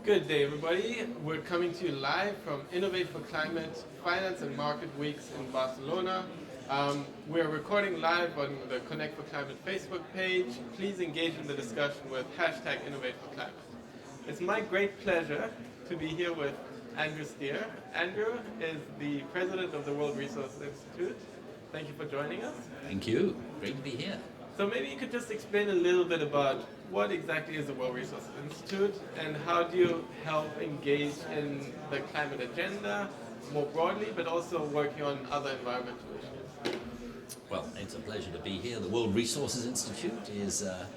Good day, everybody. We're coming to you live from Innovate for Climate Finance and Market Weeks in Barcelona. We're recording live on the Connect for Climate Facebook page. Please engage in the discussion with hashtag Innovate for Climate. It's my great pleasure to be here with Andrew Steer. Andrew is the president of the World Resources Institute. Thank you for joining us. Thank you. Great to be here. So maybe you could just explain a little bit about what exactly is the World Resources Institute and how do you help engage in the climate agenda more broadly, but also working on other environmental issues? Well, it's a pleasure to be here. The World Resources Institute is a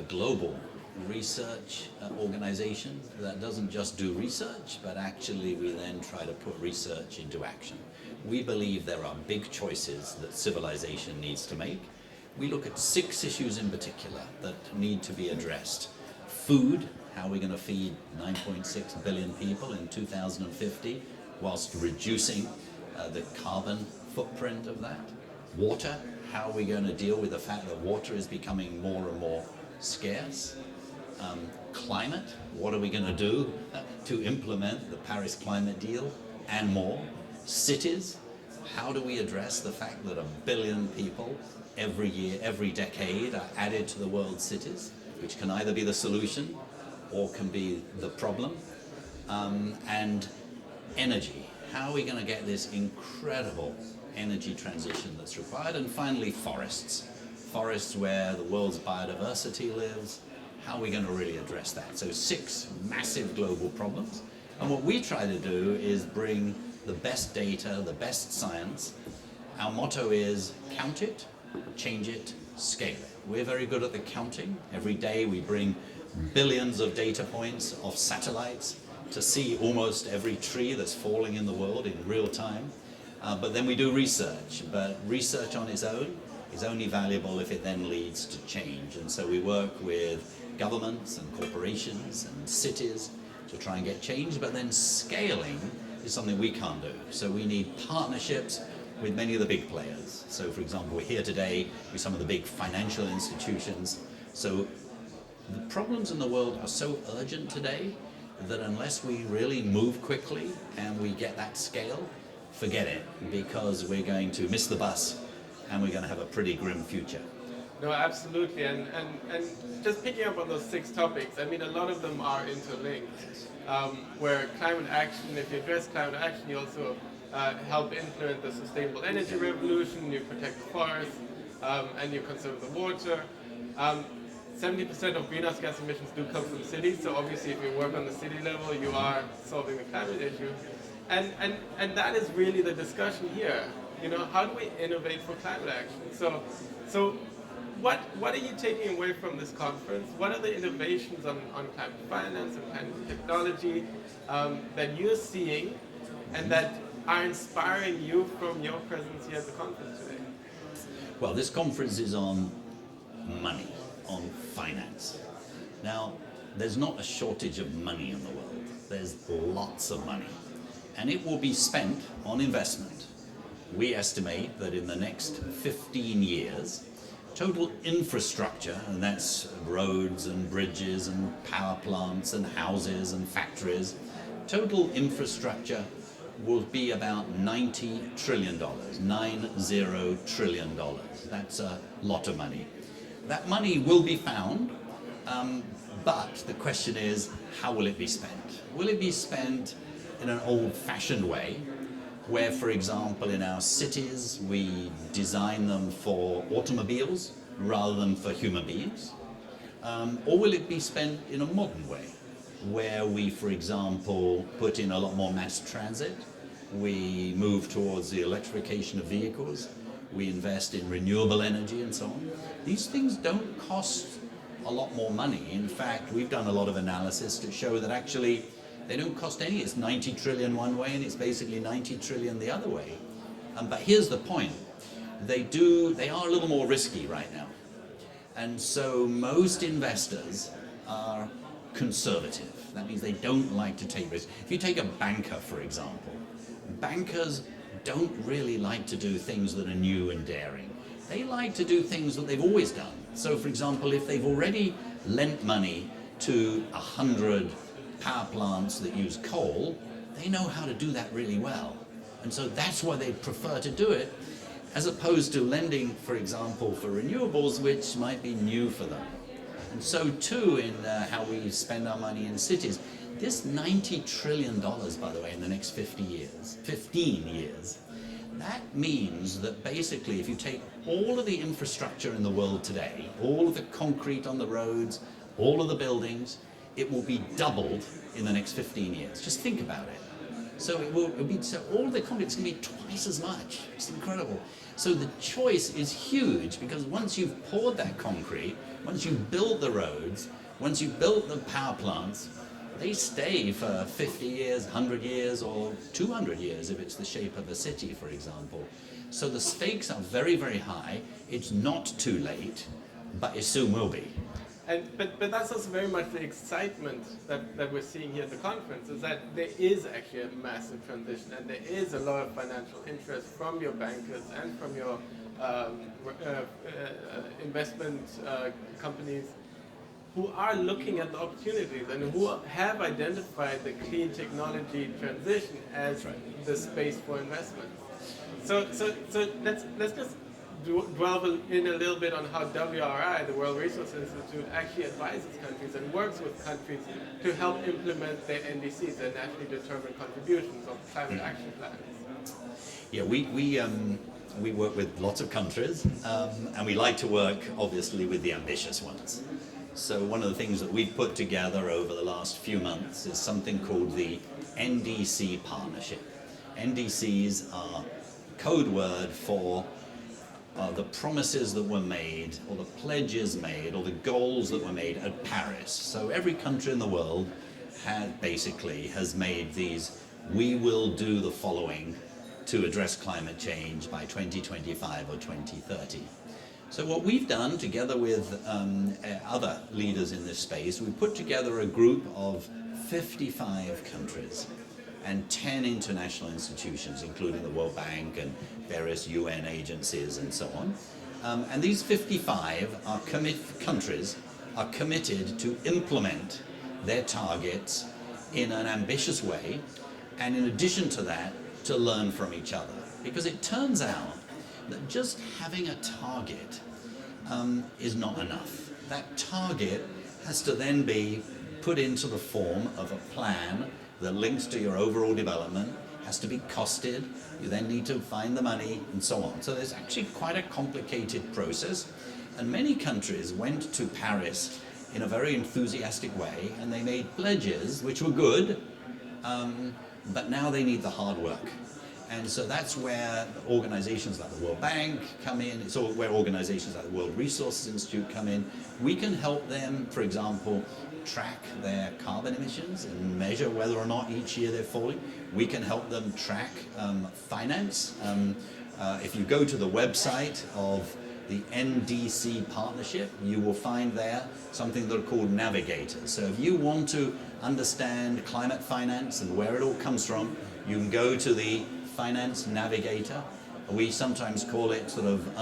global research organization that doesn't just do research, but actually we then try to put research into action. We believe there are big choices that civilization needs to make. We look at 6 issues in particular that need to be addressed. Food, how are we going to feed 9.6 billion people in 2050 whilst reducing the carbon footprint of that? Water, how are we going to deal with the fact that water is becoming more and more scarce? Climate, what are we going to do to implement the Paris climate deal and more? Cities, how do we address the fact that 1 billion people every year, every decade are added to the world's cities, which can either be the solution or can be the problem? And energy, how are we going to get this incredible energy transition that's required? And finally, forests where the world's biodiversity lives. How are we going to really address that? So 6 massive global problems. And what we try to do is bring the best data, the best science. Our motto is count it, change it, scale it. We're very good at the counting. Every day we bring billions of data points of satellites to see almost every tree that's falling in the world in real time. But then we do research. But research on its own is only valuable if it then leads to change. And so we work with governments and corporations and cities to try and get change. But then scaling is something we can't do. So we need partnerships with many of the big players. So for example, we're here today with some of the big financial institutions. So the problems in the world are so urgent today that unless we really move quickly and we get that scale, forget it, because we're going to miss the bus and we're going to have a pretty grim future. No, absolutely. And just picking up on those 6 topics, I mean, a lot of them are interlinked. Where climate action, if you address climate action, you also help influence the sustainable energy revolution, you protect the forests, and you conserve the water. 70% of greenhouse gas emissions do come from cities, so obviously if you work on the city level, you are solving the climate issue. And that is really the discussion here. You know, how do we innovate for climate action? So what are you taking away from this conference? What are the innovations on climate finance and climate technology that you're seeing and that are inspiring you from your presence here at the conference today? Well, this conference is on money, on finance. Now, there's not a shortage of money in the world. There's lots of money. And it will be spent on investment. We estimate that in the next 15 years, total infrastructure, and that's roads and bridges and power plants and houses and factories, total infrastructure will be about $90 trillion, $90 trillion. That's a lot of money. That money will be found, but the question is, how will it be spent? Will it be spent in an old-fashioned way, where, for example, in our cities, we design them for automobiles rather than for human beings? Or will it be spent in a modern way, where we, for example, put in a lot more mass transit, we move towards the electrification of vehicles, we invest in renewable energy and so on? These things don't cost a lot more money. In fact, we've done a lot of analysis to show that actually they don't cost any. It's 90 trillion one way and it's basically 90 trillion the other way. But here's the point. They are a little more risky right now. And so most investors are conservative. That means they don't like to take risks. If you take a banker, for example, bankers don't really like to do things that are new and daring. They like to do things that they've always done. So for example, if they've already lent money to 100 power plants that use coal, they know how to do that really well. And so that's why they prefer to do it, as opposed to lending, for example, for renewables, which might be new for them. And so too in how we spend our money in cities. This $90 trillion, by the way, in the next 15 years, that means that basically if you take all of the infrastructure in the world today, all of the concrete on the roads, all of the buildings, it will be doubled in the next 15 years. Just think about it. So it'll be, so all the concrete is going to be twice as much. It's incredible. So the choice is huge, because once you've poured that concrete, once you've built the roads, once you've built the power plants, they stay for 50 years, 100 years, or 200 years if it's the shape of a city, for example. So the stakes are very, very high. It's not too late, but it soon will be. But that's also very much the excitement that we're seeing here at the conference, is that there is actually a massive transition, and there is a lot of financial interest from your bankers and from your investment companies who are looking at the opportunities and who have identified the clean technology transition as the space for investment. So let's just dwell in a little bit on how WRI, the World Resource Institute, actually advises countries and works with countries to help implement their NDCs, their nationally determined contributions of climate action plans. Yeah, we work with lots of countries, and we like to work, obviously, with the ambitious ones. So one of the things that we've put together over the last few months is something called the NDC partnership. NDCs are code word for the promises that were made, or the pledges made, or the goals that were made at Paris. So every country in the world has made these, we will do the following to address climate change by 2025 or 2030. So what we've done, together with other leaders in this space, we put together a group of 55 countries and 10 international institutions, including the World Bank and various UN agencies and so on. And these 55 countries are committed to implement their targets in an ambitious way, and in addition to that, to learn from each other. Because it turns out that just having a target is not enough. That target has to then be put into the form of a plan that links to your overall development, has to be costed, you then need to find the money, and so on. So there's actually quite a complicated process, and many countries went to Paris in a very enthusiastic way, and they made pledges which were good, but now they need the hard work. And so that's where organizations like the World Bank come in. It's all where organizations like the World Resources Institute come in. We can help them, for example, track their carbon emissions and measure whether or not each year they're falling. We can help them track finance. If you go to the website of the NDC partnership, you will find there something that are called navigators. So if you want to understand climate finance and where it all comes from, you can go to the Finance Navigator. We sometimes call it sort of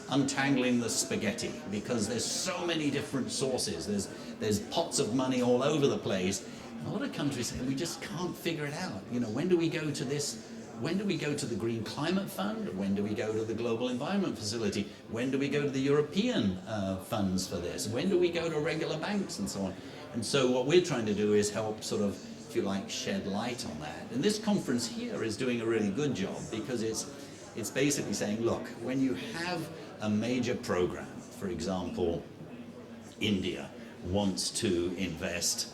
untangling the spaghetti, because there's so many different sources. There's pots of money all over the place. A lot of countries say, we just can't figure it out. You know, when do we go to this? When do we go to the Green Climate Fund? When do we go to the Global Environment Facility? When do we go to the European funds for this? When do we go to regular banks and so on? And so what we're trying to do is help sort of, if you like, shed light on that. And this conference here is doing a really good job, because it's basically saying, look, when you have a major program, for example, India wants to invest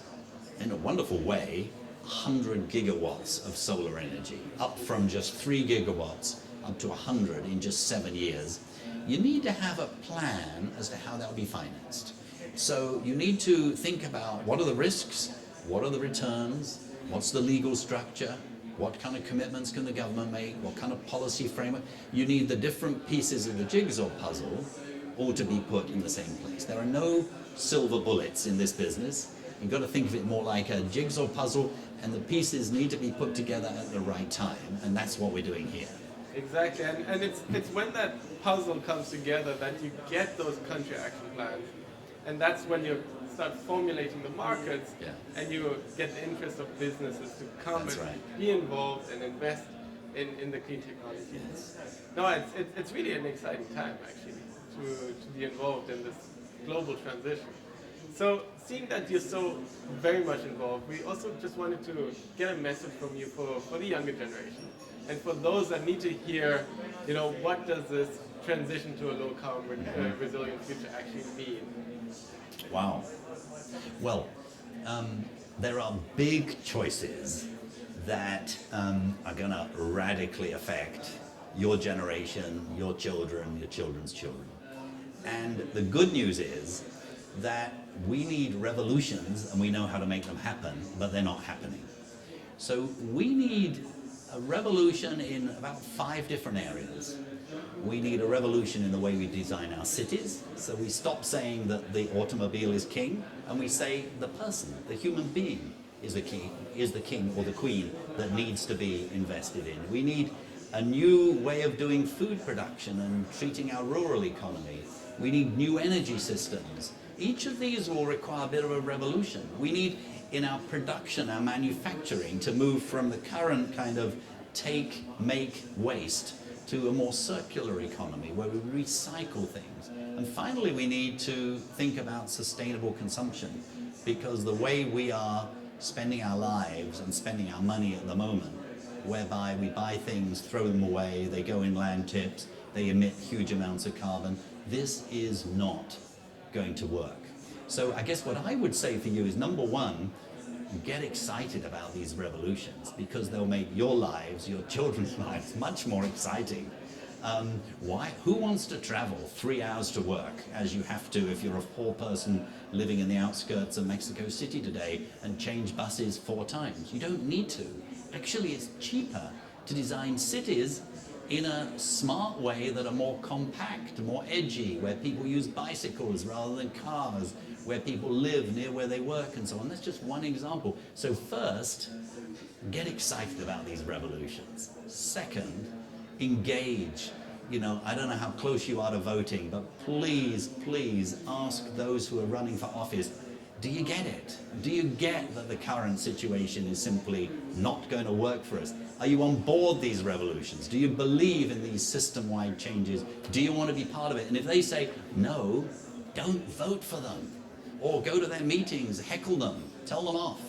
in a wonderful way 100 gigawatts of solar energy, up from just 3 gigawatts up to 100 in just 7 years. You need to have a plan as to how that will be financed. So you need to think about, what are the risks, what are the returns, what's the legal structure, what kind of commitments can the government make, what kind of policy framework. You need the different pieces of the jigsaw puzzle all to be put in the same place. There are no silver bullets in this business. You've got to think of it more like a jigsaw puzzle, and the pieces need to be put together at the right time, and that's what we're doing here. Exactly, and it's when that puzzle comes together that you get those country action plans, and that's when you're start formulating the markets, Yeah. and you get the interest of businesses to come That's and right. be involved and invest in the clean technology. No, it's really an exciting time actually to be involved in this global transition. So seeing that you're so very much involved, we also just wanted to get a message from you for the younger generation. And for those that need to hear, what does this transition to a low carbon resilient future actually mean? Wow. Well, there are big choices that are going to radically affect your generation, your children, your children's children. And the good news is that we need revolutions and we know how to make them happen, but they're not happening. So we need a revolution in about 5 different areas. We need a revolution in the way we design our cities, so we stop saying that the automobile is king, and we say the person, the human being, is the king or the queen that needs to be invested in. We need a new way of doing food production and treating our rural economy. We need new energy systems. Each of these will require a bit of a revolution. We need, in our production, our manufacturing, to move from the current kind of take, make, waste to a more circular economy where we recycle things. And finally, we need to think about sustainable consumption, because the way we are spending our lives and spending our money at the moment, whereby we buy things, throw them away, they go in land tips, they emit huge amounts of carbon, this is not going to work. So I guess what I would say for you is, number one, get excited about these revolutions, because they'll make your lives, your children's lives, much more exciting. Who wants to travel 3 hours to work, as you have to if you're a poor person living in the outskirts of Mexico City today, and change buses 4 times? You don't need to. Actually, it's cheaper to design cities in a smart way that are more compact, more edgy, where people use bicycles rather than cars, where people live near where they work, and so on. That's just one example. So first, get excited about these revolutions. Second, engage. I don't know how close you are to voting, but please, please ask those who are running for office, do you get it? Do you get that the current situation is simply not going to work for us? Are you on board these revolutions? Do you believe in these system-wide changes? Do you want to be part of it? And if they say no, don't vote for them. Or go to their meetings, heckle them, tell them off.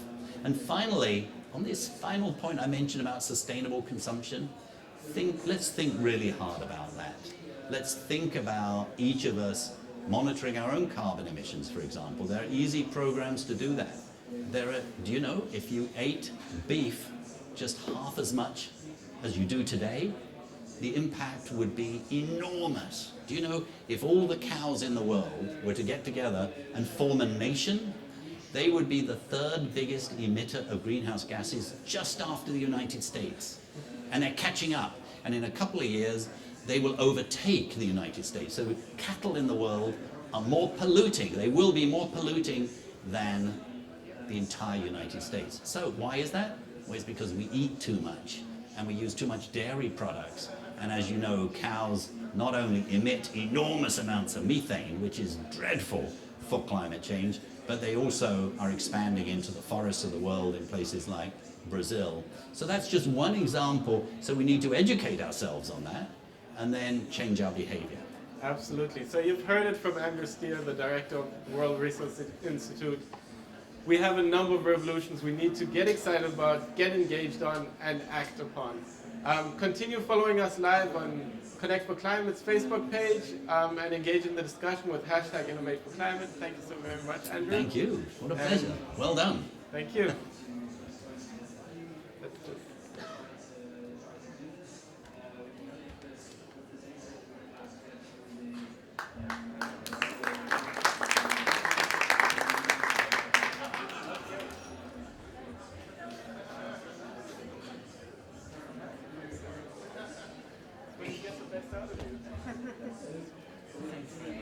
And finally, on this final point I mentioned about sustainable consumption, let's think really hard about that. Let's think about each of us monitoring our own carbon emissions, for example. There are easy programs to do that. Do you know, if you ate beef just half as much as you do today, the impact would be enormous. Do you know, if all the cows in the world were to get together and form a nation, they would be the 3rd biggest emitter of greenhouse gases, just after the United States. And they're catching up. And in a couple of years, they will overtake the United States. So cattle in the world are more polluting. They will be more polluting than the entire United States. So why is that? Well, it's because we eat too much, and we use too much dairy products. And as you know, cows not only emit enormous amounts of methane, which is dreadful for climate change, but they also are expanding into the forests of the world in places like Brazil. So that's just one example. So we need to educate ourselves on that and then change our behavior. Absolutely. So you've heard it from Andrew Steer, the director of the World Resource Institute. We have a number of revolutions we need to get excited about, get engaged on, and act upon. Continue following us live on Connect for Climate's Facebook page, and engage in the discussion with #InnovateForClimate. Thank you so very much, Andrew. Thank you. What a pleasure. Well done. Thank you.